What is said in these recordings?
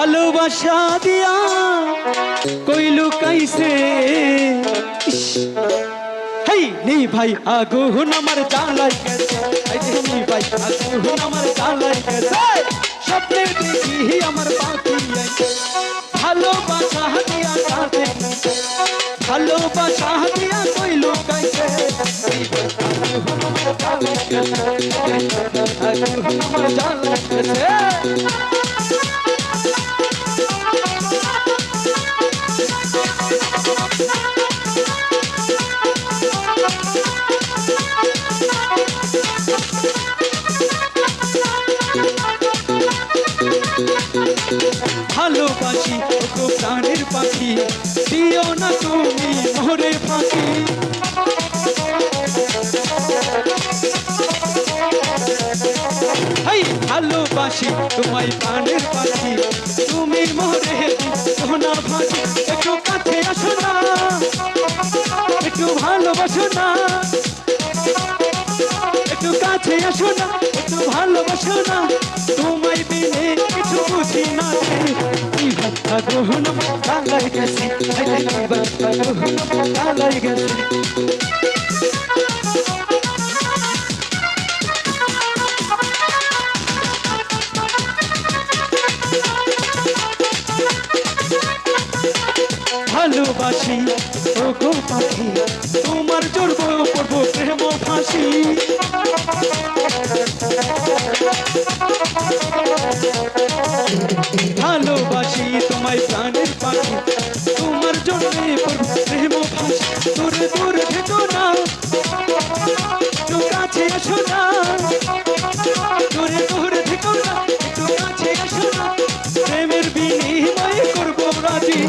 ভালোবাসা দিয়া কইলু কাইছে হেই নি ভাই আগুন আমার জ্বালাই গেছে এই যে নি ভাই আগুন আমার জ্বালাই গেছে স্বপ্নে দেখি আমার পাখি আইছে ভালোবাসা দিয়া কাঁদে ভালোবাসা দিয়া কইলু কাইছে আগুন আমার জ্বালাই গেছে আগুন আমার জ্বালাই গেছে ভালোবাসি ওগো প্রাণের পাখি দিও না তুমি মোরে ফাঁকি হাই ভালোবাসি তোমায় প্রাণের পাখি তুমি মোরে দিও না ফাঁকি একটু কাছে আসো না একটু ভালোবাসো না একটু কাছে আসো না একটু ভালোবাসো না তোমায় বিনে কিছু বুঝি না আগুন জ্বালাই গেছে আগুন জ্বালাই গেছে ভালোবাসি ওগো পাখি তোমার জড়ব পড়বো প্রেম ফাঁসি ভালোবাসি তোমায় প্রাণের পাখি তোমার জন্যে পড়বো প্রেম ফাঁসি দূরে দূরে থেকো না একটু কাছে আসো না দূরে দূরে থেকো না একটু কাছে আসো না প্রেমের বিনিময়ে করবো রাজি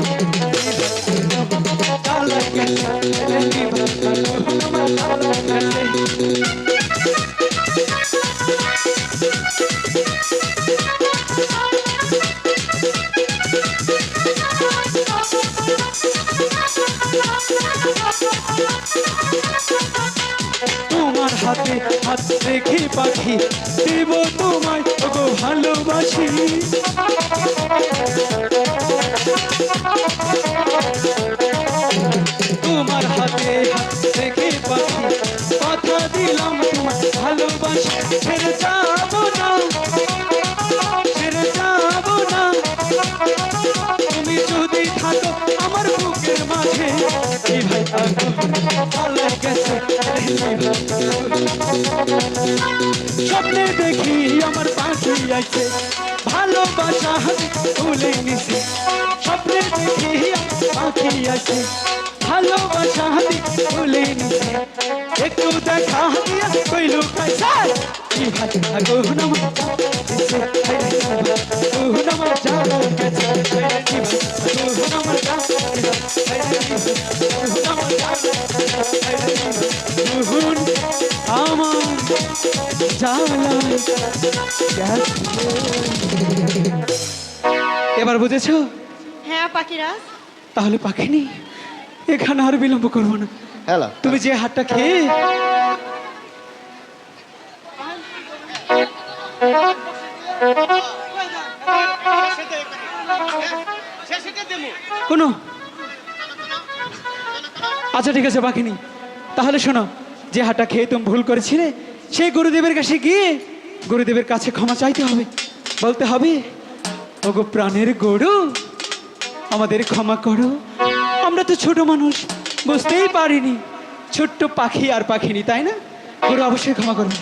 তোমার হাতে হাত রেখে পাখি দেব তোমায় ওগো ভালোবাসি তোমার হাতে হাত রেখে পাখি কথা দিলাম তোমায় ভালোবাসি ছেড়ে যাবো না ছেড়ে যাবো না তুমি যদি থাকো আমার বুকের মাঝে এই ভাই ভালো গেছে স্বপ্নে দেখি আমার পাখি আইছে ভালোবাসা তুলে নিছে স্বপ্নে দেখি আমার পাখি আইছে ভালোবাসা তুলে নিছে একটু দেখা দিয়া কইলু কাইছে এই ভাই আগুন আমার আগুন আমার জ্বালাই গেছে আগুন আমার জ্বালাই গেছে আগুন আমার জ্বালাই আগুন আমার জ্বালাই এবার বুঝেছো? হ্যাঁ পাখিরাজ। তাহলে পাখিনি এখানে আর বিলম্ব করবো না। হ্যালো তুমি যে হাতটা খেয়ে কোনো আচ্ছা ঠিক আছে পাখিনি, তাহলে শোনো, যে হাতটা খেয়ে তুমি ভুল করেছিলে সেই গুরুদেবের কাছে গিয়ে গুরুদেবের কাছে ক্ষমা চাইতে হবে, বলতে হবে ওগো প্রাণের গরু আমাদের ক্ষমা করো, আমরা তো ছোট মানুষ বুঝতেই পারিনি, ছোট্ট পাখি আর পাখিনি, তাই না? গুরু অবশ্যই ক্ষমা করবে।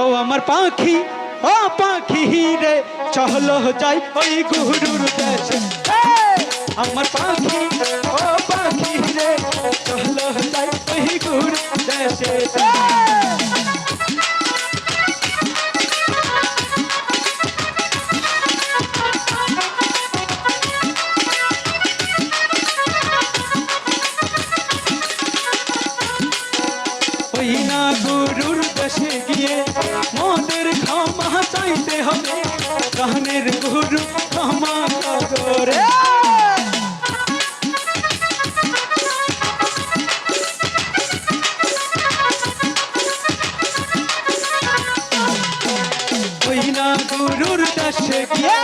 ও আমার পাখি, ও পাখি রে চলো যাই ওই গুরুর দেশে, আমার পাখি, ও পাখি রে চলো যাই ওই গুরুর দেশে। ওই না গুরুর দেশে গিয়ে মোদের ক্ষমা চাইতে হবে, প্রাণের গুরু ক্ষমা করে। ওই না গুরুর পাশে গিয়ে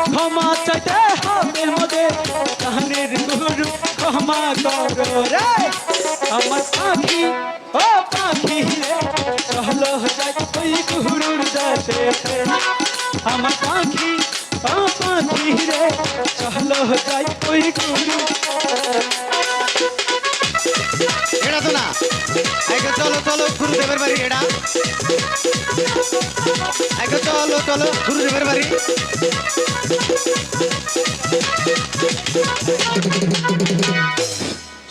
ক্ষমা চাইতে হবে মোদের জানের গুরু ক্ষমা করো রে আমার পাখি ও পাখি রে চলো যাই ওই গুরুর দেশে আমার পাখি ও পাখি রে চলো যাই ওই গুরু এটা তো না আগে চলো চলো গুরুদেবের বাড়ি এটা আগে চলো চলো গুরুদেবের বাড়ি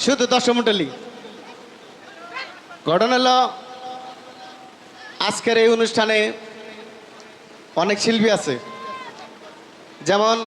শুধু দর্শক মণ্ডলী ঘটনা হলো আজকের এই অনুষ্ঠানে অনেক শিল্পী আছে যেমন